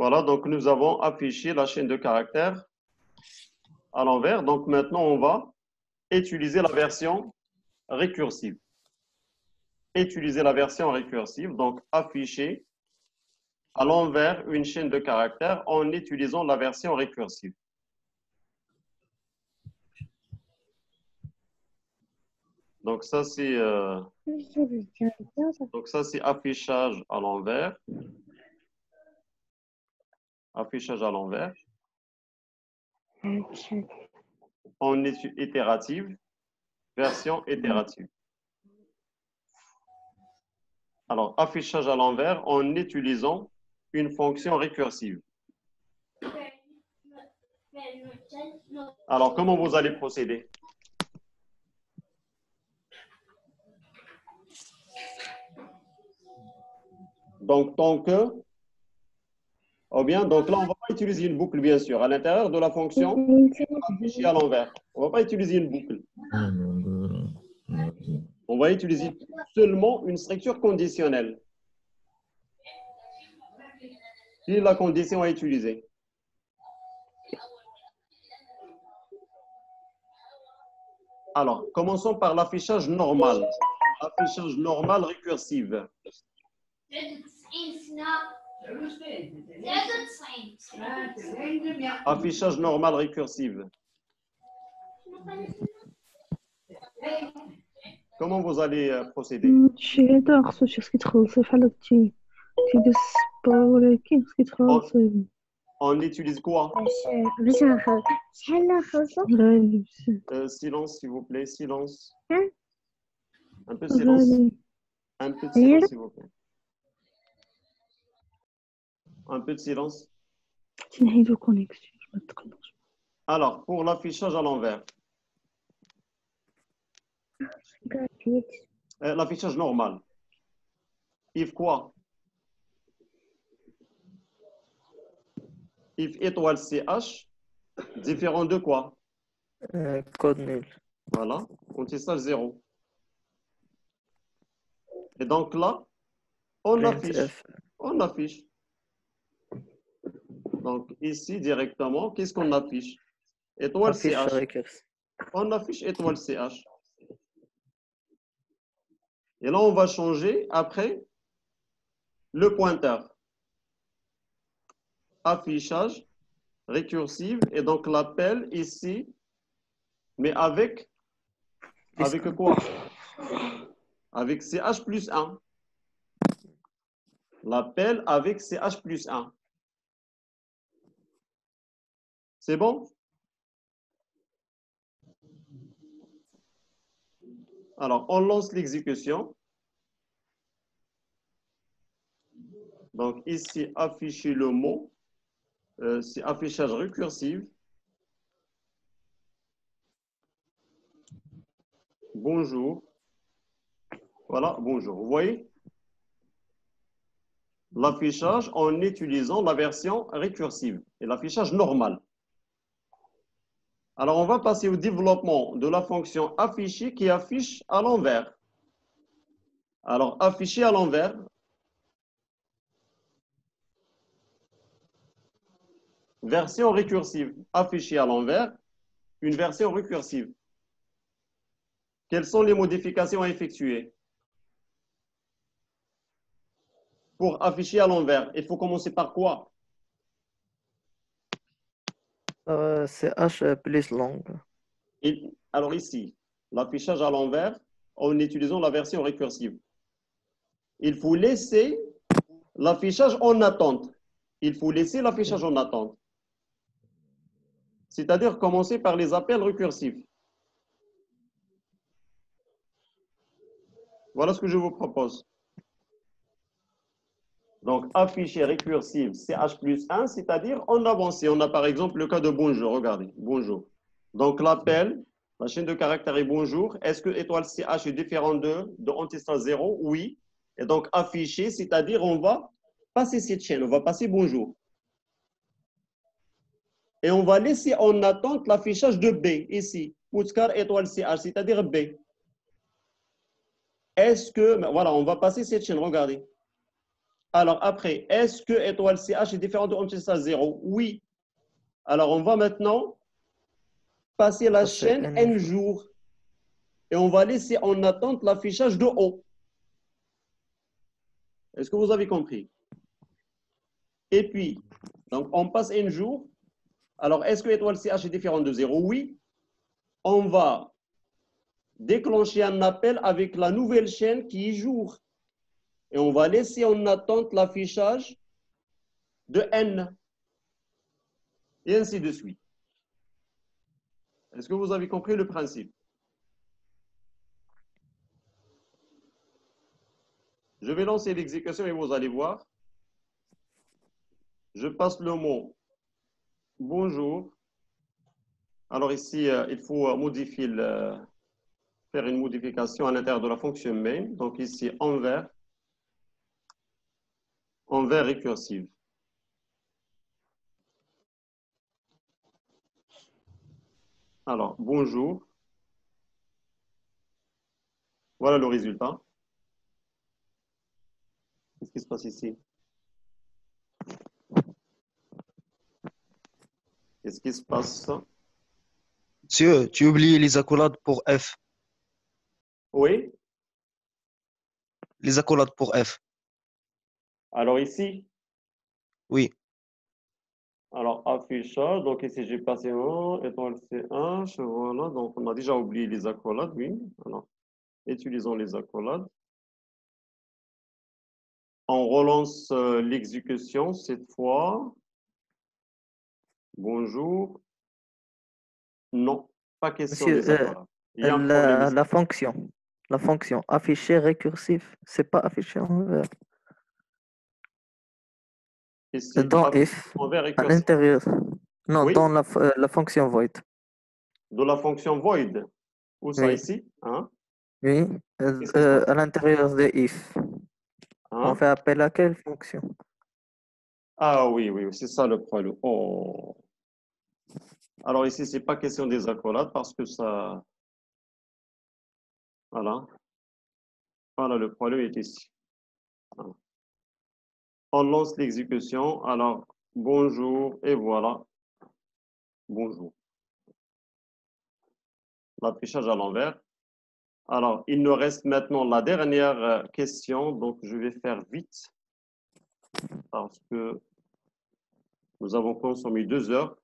Voilà, donc nous avons affiché la chaîne de caractères à l'envers. Donc maintenant, on va utiliser la version récursive. Utiliser la version récursive, donc afficher à l'envers une chaîne de caractères en utilisant la version récursive. Donc ça, c'est affichage à l'envers. Affichage à l'envers. En itérative, version itérative. Alors, affichage à l'envers en utilisant une fonction récursive. Alors, comment vous allez procéder? Donc, tant que, ou bien, donc là, on ne va pas utiliser une boucle, bien sûr. À l'intérieur de la fonction, afficher à l'envers. On ne va pas utiliser une boucle. On va utiliser seulement une structure conditionnelle. Si la condition est utilisée. Alors, commençons par l'affichage normal. Affichage normal récursif. Affichage normal récursif. Comment vous allez procéder? On utilise quoi? Silence, s'il vous plaît, silence. Un peu de silence. Un peu de silence, s'il vous plaît. Un peu de silence. Alors, pour l'affichage à l'envers. L'affichage normal. If quoi? If étoile CH, différent de quoi? Code nul. Voilà, anti-stage 0. Et donc là, on affiche. On affiche. Donc ici, directement, qu'est-ce qu'on affiche? Étoile CH. On affiche étoile CH. Et là, on va changer après le pointeur. Affichage, récursive, et donc l'appel ici, mais avec quoi? Avec CH plus 1. L'appel avec CH plus 1. C'est bon? Alors, on lance l'exécution. Donc, ici, afficher le mot. C'est affichage récursif. Bonjour. Voilà, bonjour. Vous voyez? L'affichage en utilisant la version récursive et l'affichage normal. Alors, on va passer au développement de la fonction afficher qui affiche à l'envers. Alors, afficher à l'envers. Version récursive. Afficher à l'envers. Une version récursive. Quelles sont les modifications à effectuer? Pour afficher à l'envers, il faut commencer par quoi? CH plus long. Alors ici, l'affichage à l'envers en utilisant la version récursive. Il faut laisser l'affichage en attente. Il faut laisser l'affichage en attente. C'est-à-dire commencer par les appels récursifs. Voilà ce que je vous propose. Donc, afficher récursif CH plus 1, c'est-à-dire en avancée. On a par exemple le cas de bonjour. Regardez, bonjour. Donc, l'appel, la chaîne de caractères est bonjour. Est-ce que étoile CH est différent de antistage 0? Oui. Et donc, afficher, c'est-à-dire on va passer cette chaîne. On va passer bonjour. Et on va laisser en attente l'affichage de B, ici. Putzcar étoile CH, c'est-à-dire B. Est-ce que, voilà, on va passer cette chaîne, regardez. Alors après, est-ce que étoile CH est différent de antisac 0? Oui. Alors on va maintenant passer la passer chaîne N N jours. jours. Et on va laisser en attente l'affichage de O. Est-ce que vous avez compris? Et puis, donc on passe N jours. Alors, est-ce que étoile CH est différent de 0? Oui. On va déclencher un appel avec la nouvelle chaîne qui est jour. Et on va laisser en attente l'affichage de N. Et ainsi de suite. Est-ce que vous avez compris le principe? Je vais lancer l'exécution et vous allez voir. Je passe le mot bonjour. Alors ici, il faut modifier faire une modification à l'intérieur de la fonction main. Donc ici, envers récursive. Alors, bonjour. Voilà le résultat. Qu'est-ce qui se passe ici? Qu'est-ce qui se passe? Tu oublies les accolades pour F. Oui. Les accolades pour F. Alors ici, Oui. alors affichage. Donc ici, j'ai passé 1, étoile CH. Voilà. Donc on a déjà oublié les accolades. Oui. Alors, utilisons les accolades. On relance l'exécution cette fois. Bonjour. Non, pas question Monsieur, des accolades. Il y a un problème ici. la fonction afficher récursif, c'est pas affiché envers. Ici, Dans if, envers à récursif. l'intérieur. Non, Oui, dans la fonction void. de la fonction void. Où ça Oui, ici? Hein? oui. Qu'est-ce qui se passe? À l'intérieur de if. On Hein? fait appel à quelle fonction? Ah oui, oui, c'est ça le problème. Oh. Alors ici, c'est pas question des accolades parce que ça. Voilà. Voilà, le problème est ici. Voilà. On lance l'exécution. Alors, bonjour, et voilà. Bonjour. L'affichage à l'envers. Alors, il nous reste maintenant la dernière question. Donc, je vais faire vite parce que nous avons consommé 2 heures.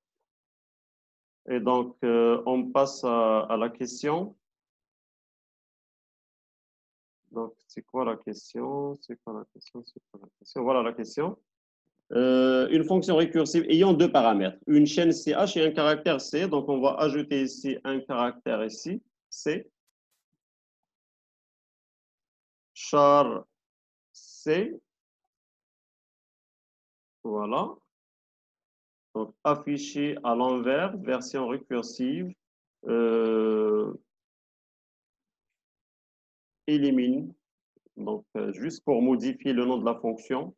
Et donc, on passe à la question. Donc, c'est quoi la question? C'est quoi la question? C'est quoi la question? Voilà la question. Une fonction récursive ayant 2 paramètres, une chaîne CH et un caractère C. Donc, on va ajouter ici un caractère ici, C. Char C. Voilà. Donc, affiché à l'envers, version récursive. Élimine. Donc, juste pour modifier le nom de la fonction.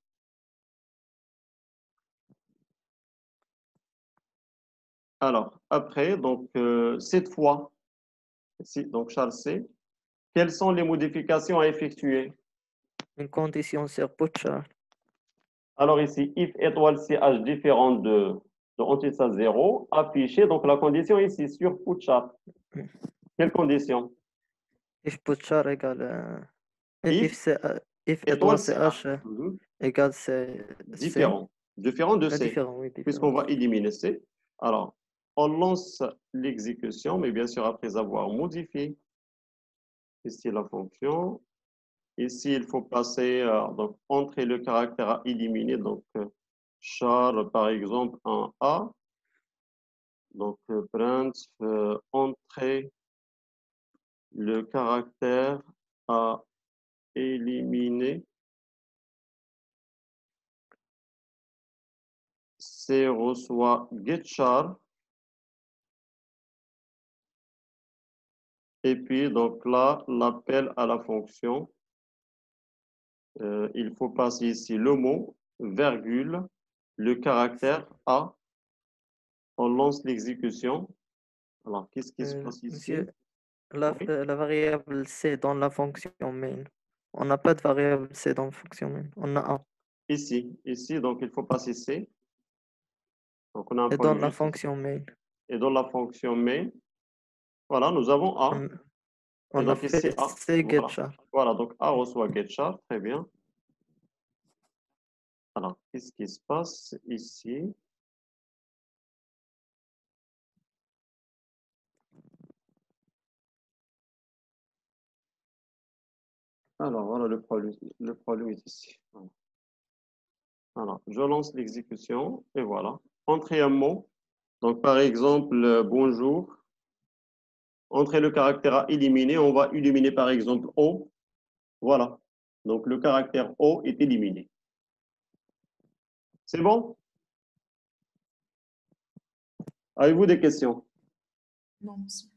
Alors, après, donc, cette fois, ici, donc, char C. Quelles sont les modifications à effectuer? Une condition sur putchar. Alors ici, if étoile CH différent de antisac 0, affiché. Donc la condition ici sur putchar. Quelle condition? If putchar égale If if étoile étoile CH. ch égale c. Différent. Différent de C. Différent, oui, Puisqu'on différent. va éliminer C. Alors, on lance l'exécution, mais bien sûr après avoir modifié ici la fonction. Ici, il faut passer, donc entrer le caractère à éliminer. Donc, char, par exemple, en A. Donc, print, entrer le caractère à éliminer. C reçoit getChar. Et puis, donc là, l'appel à la fonction. Il faut passer ici le mot, virgule, le caractère A. On lance l'exécution. Alors, qu'est-ce qui se passe ici? Monsieur, Oui. la variable c dans la fonction main. On n'a pas de variable c dans la fonction main. On a un. Ici, donc il faut passer C. Donc on a un Et point dans de la vue. fonction main, Et dans la fonction main, voilà, nous avons A. on, Et on a donc ici, fait A. C Voilà. getChar. Voilà, donc A reçoit getChar. Très bien. Alors, qu'est-ce qui se passe ici? Alors, voilà le problème. Le problème est ici. Alors, je lance l'exécution et voilà. Entrez un mot. Donc, par exemple, bonjour. Entrez le caractère à éliminer. On va éliminer, par exemple, O. Voilà. Donc, le caractère O est éliminé. C'est bon? Avez-vous des questions? Non, monsieur.